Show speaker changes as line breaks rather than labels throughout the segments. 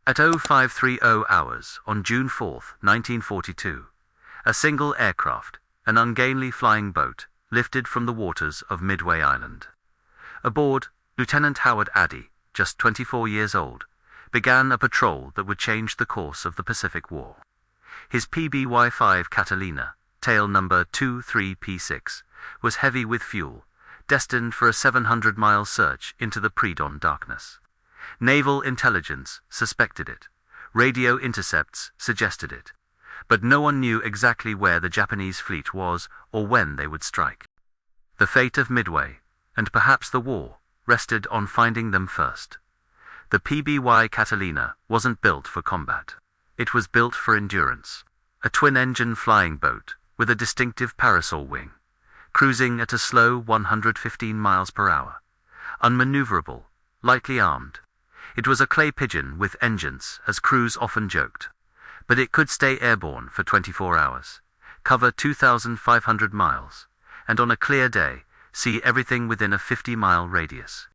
At 0530 hours on June 4, 1942, a single aircraft, an ungainly flying boat, lifted from the waters of Midway Island. Aboard, Lieutenant Howard Addy, just 24 years old, began a patrol that would change the course of the Pacific War. His PBY-5 Catalina, tail number 23P6, was heavy with fuel, destined for a 700-mile search into the pre-dawn darkness. Naval intelligence suspected it. Radio intercepts suggested it. But no one knew exactly where the Japanese fleet was or when they would strike. The fate of Midway, and perhaps the war, rested on finding them first. The PBY Catalina wasn't built for combat. It was built for endurance. A twin-engine flying boat with a distinctive parasol wing, cruising at a slow 115 miles per hour. Unmaneuverable, lightly armed. It was a clay pigeon with engines, as crews often joked. But it could stay airborne for 24 hours, cover 2,500 miles, and on a clear day, see everything within a 50-mile radius.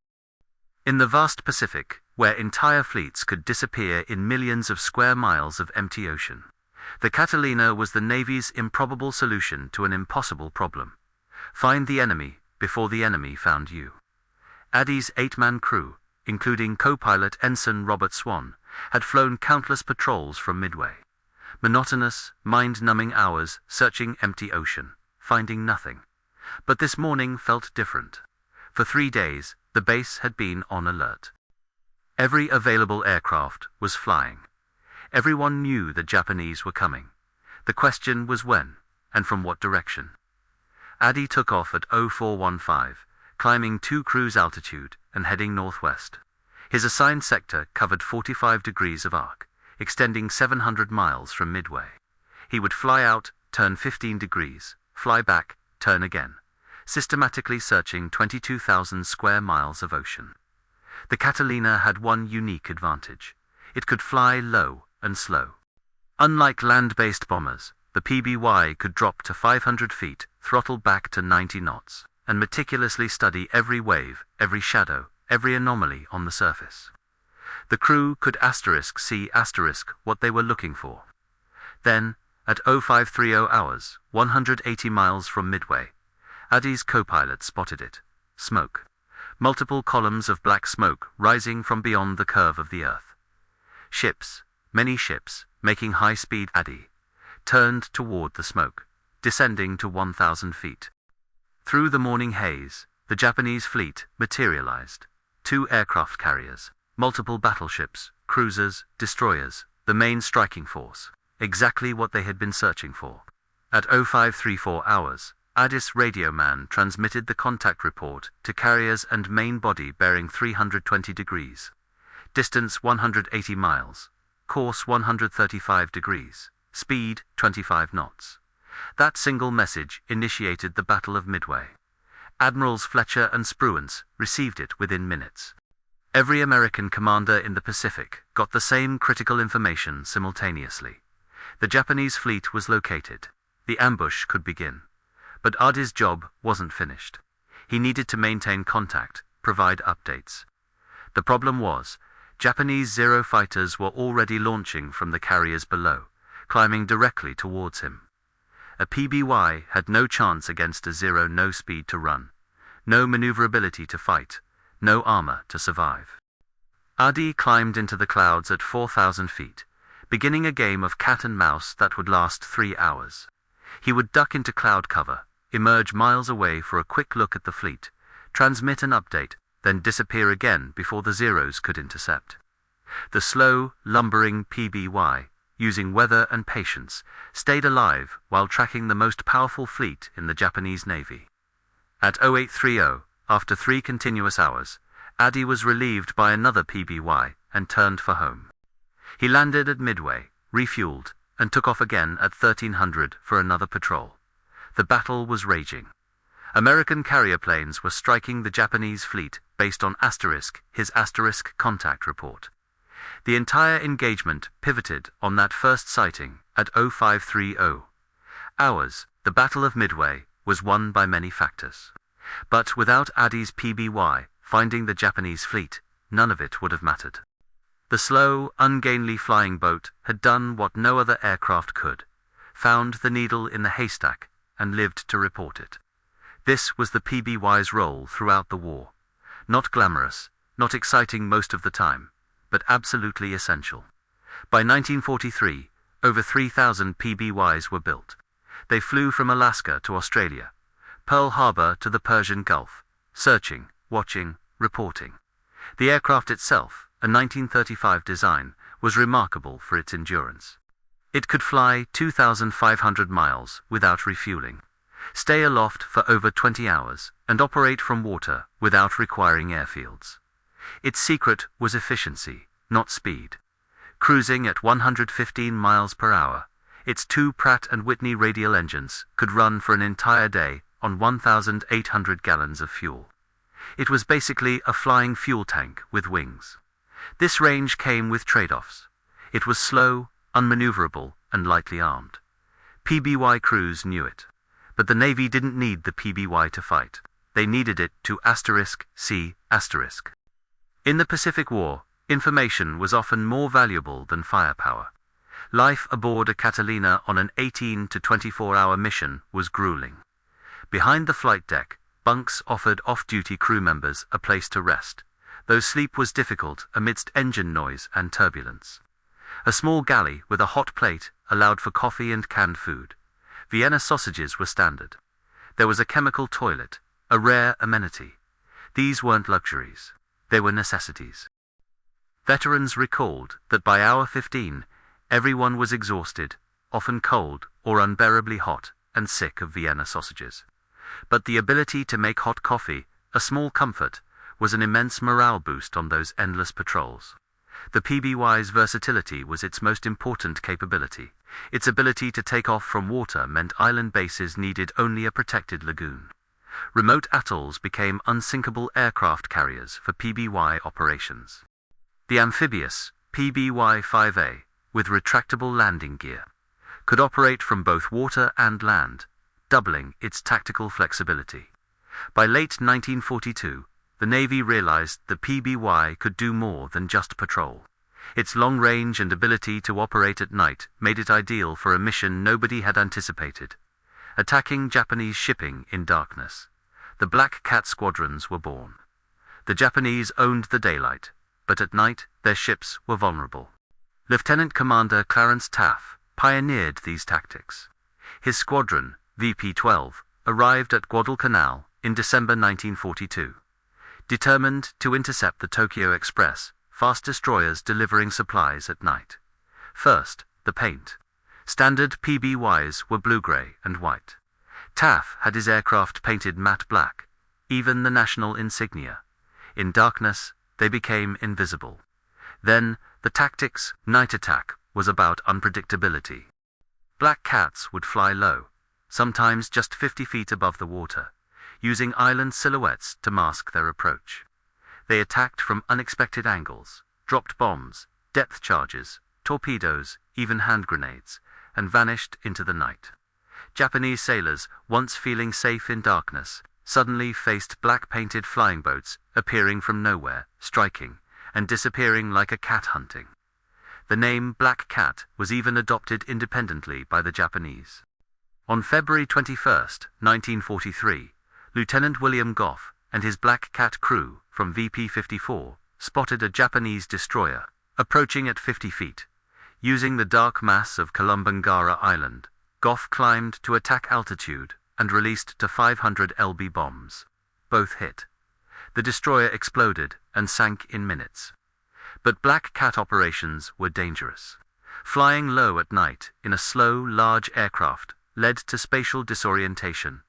In the vast Pacific, where entire fleets could disappear in millions of square miles of empty ocean, the Catalina was the Navy's improbable solution to an impossible problem. Find the enemy before the enemy found you. Addy's 8-man crew, including co-pilot Ensign Robert Swan, had flown countless patrols from Midway. Monotonous, mind-numbing hours searching empty ocean, finding nothing. But this morning felt different. For 3 days, the base had been on alert. Every available aircraft was flying. Everyone knew the Japanese were coming. The question was when, and from what direction. Addy took off at 0415, climbing 2 cruise altitude and heading northwest. His assigned sector covered 45 degrees of arc, extending 700 miles from Midway. He would fly out, turn 15 degrees, fly back, turn again, systematically searching 22,000 square miles of ocean. The Catalina had one unique advantage. It could fly low and slow. Unlike land-based bombers, the PBY could drop to 500 feet, throttle back to 90 knots, and meticulously study every wave, every shadow, every anomaly on the surface. The crew could see what they were looking for. Then, at 0530 hours, 180 miles from Midway, Addy's co-pilot spotted it. Smoke. Multiple columns of black smoke rising from beyond the curve of the earth. Ships, many ships, making high speed. Addy turned toward the smoke, descending to 1,000 feet. Through the morning haze, the Japanese fleet materialized. 2 aircraft carriers, multiple battleships, cruisers, destroyers, the main striking force, exactly what they had been searching for. At 0534 hours, Addy's radio man transmitted the contact report to carriers and main body bearing 320 degrees. Distance 180 miles, course 135 degrees, speed 25 knots. That single message initiated the Battle of Midway. Admirals Fletcher and Spruance received it within minutes. Every American commander in the Pacific got the same critical information simultaneously. The Japanese fleet was located. The ambush could begin. But Addy's job wasn't finished. He needed to maintain contact, provide updates. The problem was, Japanese Zero fighters were already launching from the carriers below, climbing directly towards him. A PBY had no chance against a Zero, no speed to run, no maneuverability to fight, no armor to survive. Addy climbed into the clouds at 4,000 feet, beginning a game of cat and mouse that would last 3 hours. He would duck into cloud cover, emerge miles away for a quick look at the fleet, transmit an update, then disappear again before the Zeros could intercept. The slow, lumbering PBY, using weather and patience, stayed alive while tracking the most powerful fleet in the Japanese Navy. At 0830, after 3 continuous hours, Addy was relieved by another PBY and turned for home. He landed at Midway, refueled, and took off again at 1300 for another patrol. The battle was raging. American carrier planes were striking the Japanese fleet based on his contact report. The entire engagement pivoted on that first sighting at 0530 hours. The Battle of Midway was won by many factors. But without Addy's PBY finding the Japanese fleet, none of it would have mattered. The slow, ungainly flying boat had done what no other aircraft could, found the needle in the haystack, and lived to report it. This was the PBY's role throughout the war. Not glamorous, not exciting most of the time, but absolutely essential. By 1943, over 3,000 PBYs were built. They flew from Alaska to Australia, Pearl Harbor to the Persian Gulf, searching, watching, reporting. The aircraft itself, a 1935 design, was remarkable for its endurance. It could fly 2,500 miles without refueling, stay aloft for over 20 hours, and operate from water without requiring airfields. Its secret was efficiency, not speed. Cruising at 115 miles per hour, its two Pratt & Whitney radial engines could run for an entire day on 1,800 gallons of fuel. It was basically a flying fuel tank with wings. This range came with trade-offs. It was slow, unmaneuverable, and lightly armed. PBY crews knew it. But the Navy didn't need the PBY to fight. They needed it to *C*. In the Pacific War, information was often more valuable than firepower. Life aboard a Catalina on an 18 to 24-hour mission was grueling. Behind the flight deck, bunks offered off-duty crew members a place to rest, though sleep was difficult amidst engine noise and turbulence. A small galley with a hot plate allowed for coffee and canned food. Vienna sausages were standard. There was a chemical toilet, a rare amenity. These weren't luxuries. They were necessities. Veterans recalled that by hour 15, everyone was exhausted, often cold or unbearably hot, and sick of Vienna sausages. But the ability to make hot coffee, a small comfort, was an immense morale boost on those endless patrols. The PBY's versatility was its most important capability. Its ability to take off from water meant island bases needed only a protected lagoon. Remote atolls became unsinkable aircraft carriers for PBY operations. The amphibious PBY-5A, with retractable landing gear, could operate from both water and land, doubling its tactical flexibility. By late 1942, the Navy realized the PBY could do more than just patrol. Its long range and ability to operate at night made it ideal for a mission nobody had anticipated: attacking Japanese shipping in darkness. The Black Cat squadrons were born. The Japanese owned the daylight, but at night their ships were vulnerable. Lieutenant Commander Clarence Taff pioneered these tactics. His squadron, VP-12, arrived at Guadalcanal in December 1942. Determined to intercept the Tokyo Express, fast destroyers delivering supplies at night. First, the paint. Standard PBYs were blue-gray and white. Taff had his aircraft painted matte black, even the national insignia. In darkness, they became invisible. Then, the tactics, night attack, was about unpredictability. Black Cats would fly low, sometimes just 50 feet above the water, using island silhouettes to mask their approach. They attacked from unexpected angles, dropped bombs, depth charges, torpedoes, even hand grenades, and vanished into the night. Japanese sailors, once feeling safe in darkness, suddenly faced black-painted flying boats appearing from nowhere, striking, and disappearing like a cat hunting. The name Black Cat was even adopted independently by the Japanese. On February 21, 1943, Lieutenant William Goff and his Black Cat crew from VP-54 spotted a Japanese destroyer approaching at 50 feet. Using the dark mass of Kolumbangara Island, Goff climbed to attack altitude and released to 500 lb bombs. Both hit. The destroyer exploded and sank in minutes. But Black Cat operations were dangerous. Flying low at night in a slow, large aircraft led to spatial disorientation,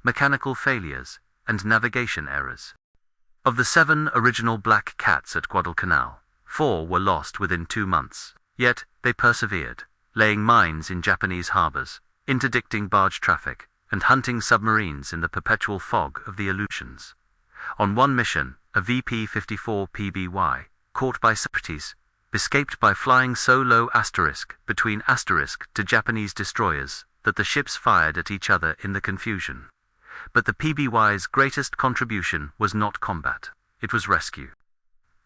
mechanical failures, and navigation errors. Of the 7 original Black Cats at Guadalcanal, 4 were lost within 2 months. Yet, they persevered, laying mines in Japanese harbors, interdicting barge traffic, and hunting submarines in the perpetual fog of the Aleutians. On one mission, a VP-54 PBY, caught by Socrates, escaped by flying so low between to Japanese destroyers that the ships fired at each other in the confusion. But the PBY's greatest contribution was not combat, it was rescue.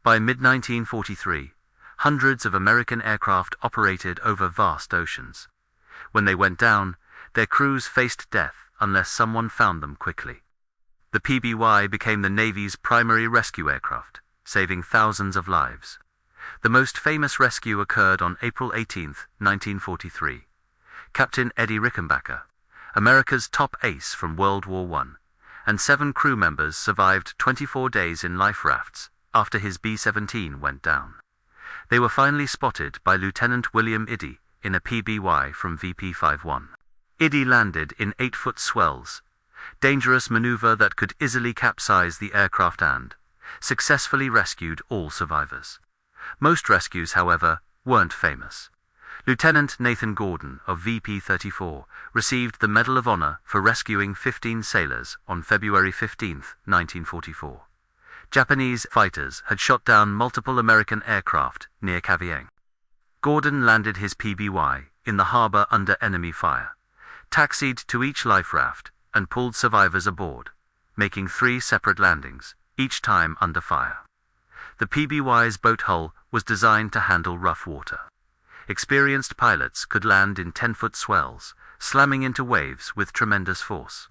By mid-1943, hundreds of American aircraft operated over vast oceans. When they went down, their crews faced death unless someone found them quickly. The PBY became the Navy's primary rescue aircraft, saving thousands of lives. The most famous rescue occurred on April 18, 1943. Captain Eddie Rickenbacker, America's top ace from World War I, and 7 crew members survived 24 days in life rafts after his B-17 went down. They were finally spotted by Lieutenant William Iddy in a PBY from VP-51. Iddy landed in 8-foot swells, dangerous maneuver that could easily capsize the aircraft, and successfully rescued all survivors. Most rescues, however, weren't famous. Lieutenant Nathan Gordon of VP-34 received the Medal of Honor for rescuing 15 sailors on February 15, 1944. Japanese fighters had shot down multiple American aircraft near Kavieng. Gordon landed his PBY in the harbor under enemy fire, taxied to each life raft, and pulled survivors aboard, making 3 separate landings, each time under fire. The PBY's boat hull was designed to handle rough water. Experienced pilots could land in 10-foot swells, slamming into waves with tremendous force,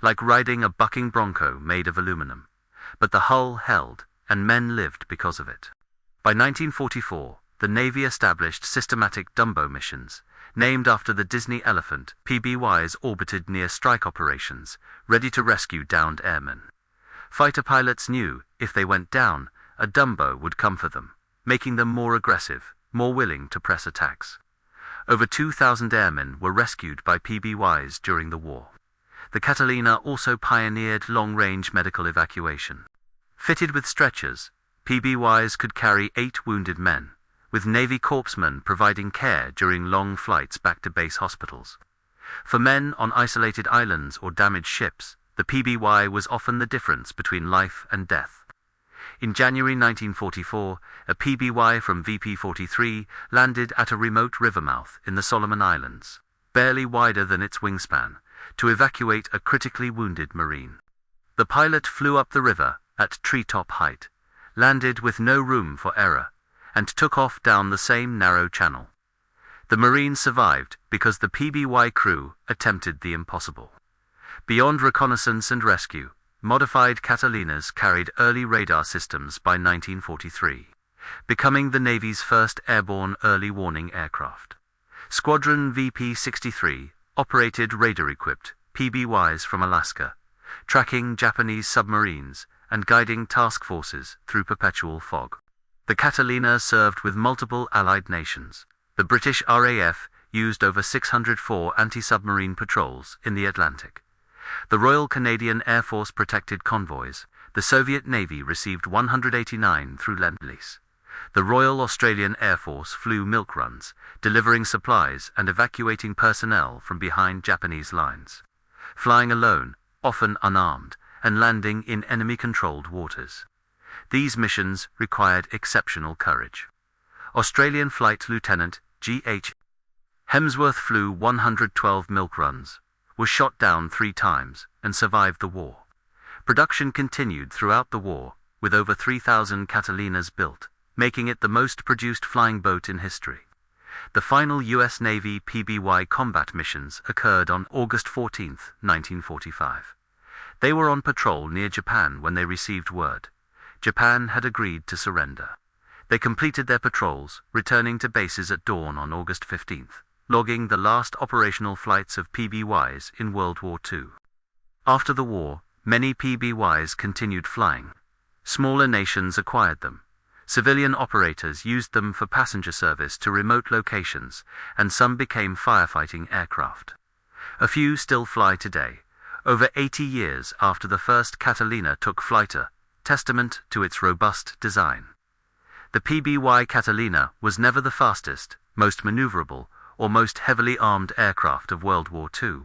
like riding a bucking bronco made of aluminum. But the hull held, and men lived because of it. By 1944, the Navy established systematic Dumbo missions, named after the Disney elephant. PBYs orbited near strike operations, ready to rescue downed airmen. Fighter pilots knew, if they went down, a Dumbo would come for them, making them more aggressive, more willing to press attacks. Over 2,000 airmen were rescued by PBYs during the war. The Catalina also pioneered long-range medical evacuation. Fitted with stretchers, PBYs could carry 8 wounded men, with Navy corpsmen providing care during long flights back to base hospitals. For men on isolated islands or damaged ships, the PBY was often the difference between life and death. In January 1944, a PBY from VP-43 landed at a remote river mouth in the Solomon Islands, barely wider than its wingspan, to evacuate a critically wounded Marine. The pilot flew up the river at treetop height, landed with no room for error, and took off down the same narrow channel. The Marine survived because the PBY crew attempted the impossible. Beyond reconnaissance and rescue, modified Catalinas carried early radar systems by 1943, becoming the Navy's first airborne early warning aircraft. Squadron VP-63 operated radar-equipped PBYs from Alaska, tracking Japanese submarines and guiding task forces through perpetual fog. The Catalina served with multiple Allied nations. The British RAF used over 604 anti-submarine patrols in the Atlantic. The Royal Canadian Air Force protected convoys. The Soviet Navy received 189 through Lend-Lease. The Royal Australian Air Force flew milk runs, delivering supplies and evacuating personnel from behind Japanese lines, flying alone, often unarmed, and landing in enemy-controlled waters. These missions required exceptional courage. Australian Flight Lieutenant G.H. Hemsworth flew 112 milk runs, was shot down 3 times, and survived the war. Production continued throughout the war, with over 3,000 Catalinas built, making it the most produced flying boat in history. The final U.S. Navy PBY combat missions occurred on August 14, 1945. They were on patrol near Japan when they received word. Japan had agreed to surrender. They completed their patrols, returning to bases at dawn on August 15, logging the last operational flights of PBYs in World War II. After the war, many PBYs continued flying. Smaller nations acquired them. Civilian operators used them for passenger service to remote locations, and some became firefighting aircraft. A few still fly today, over 80 years after the first Catalina took flight, a testament to its robust design. The PBY Catalina was never the fastest, most maneuverable, or most heavily armed aircraft of World War II,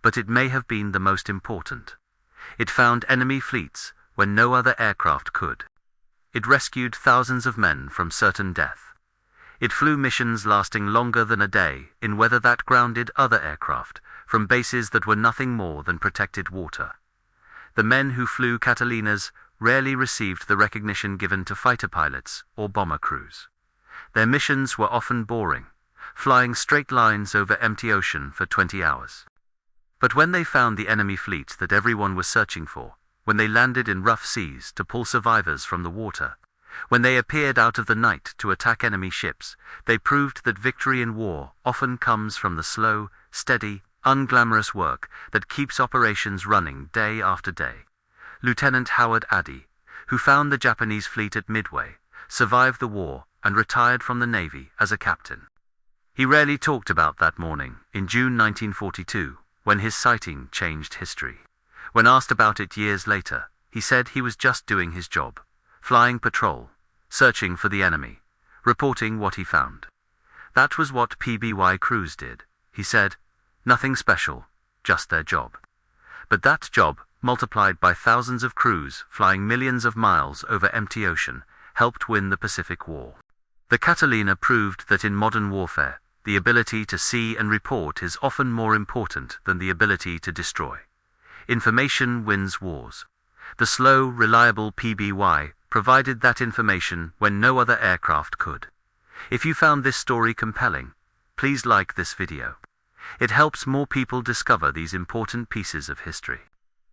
but it may have been the most important. It found enemy fleets when no other aircraft could. It rescued thousands of men from certain death. It flew missions lasting longer than a day in weather that grounded other aircraft from bases that were nothing more than protected water. The men who flew Catalinas rarely received the recognition given to fighter pilots or bomber crews. Their missions were often boring, flying straight lines over empty ocean for 20 hours. But when they found the enemy fleet that everyone was searching for, when they landed in rough seas to pull survivors from the water, when they appeared out of the night to attack enemy ships, they proved that victory in war often comes from the slow, steady, unglamorous work that keeps operations running day after day. Lieutenant Howard Addy, who found the Japanese fleet at Midway, survived the war and retired from the Navy as a captain. He rarely talked about that morning in June 1942, when his sighting changed history. When asked about it years later, he said he was just doing his job, flying patrol, searching for the enemy, reporting what he found. That was what PBY crews did, he said. Nothing special, just their job. But that job, multiplied by thousands of crews flying millions of miles over empty ocean, helped win the Pacific War. The Catalina proved that in modern warfare, the ability to see and report is often more important than the ability to destroy. Information wins wars. The slow, reliable PBY provided that information when no other aircraft could. If you found this story compelling, please like this video. It helps more people discover these important pieces of history.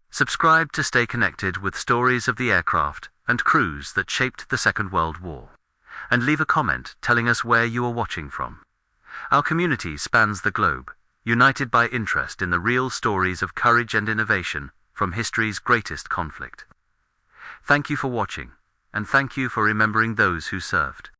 Subscribe to stay connected with stories of the aircraft and crews that shaped the Second World War. And leave a comment telling us where you are watching from. Our community spans the globe, united by interest in the real stories of courage and innovation from history's greatest conflict. Thank you for watching, and thank you for remembering those who served.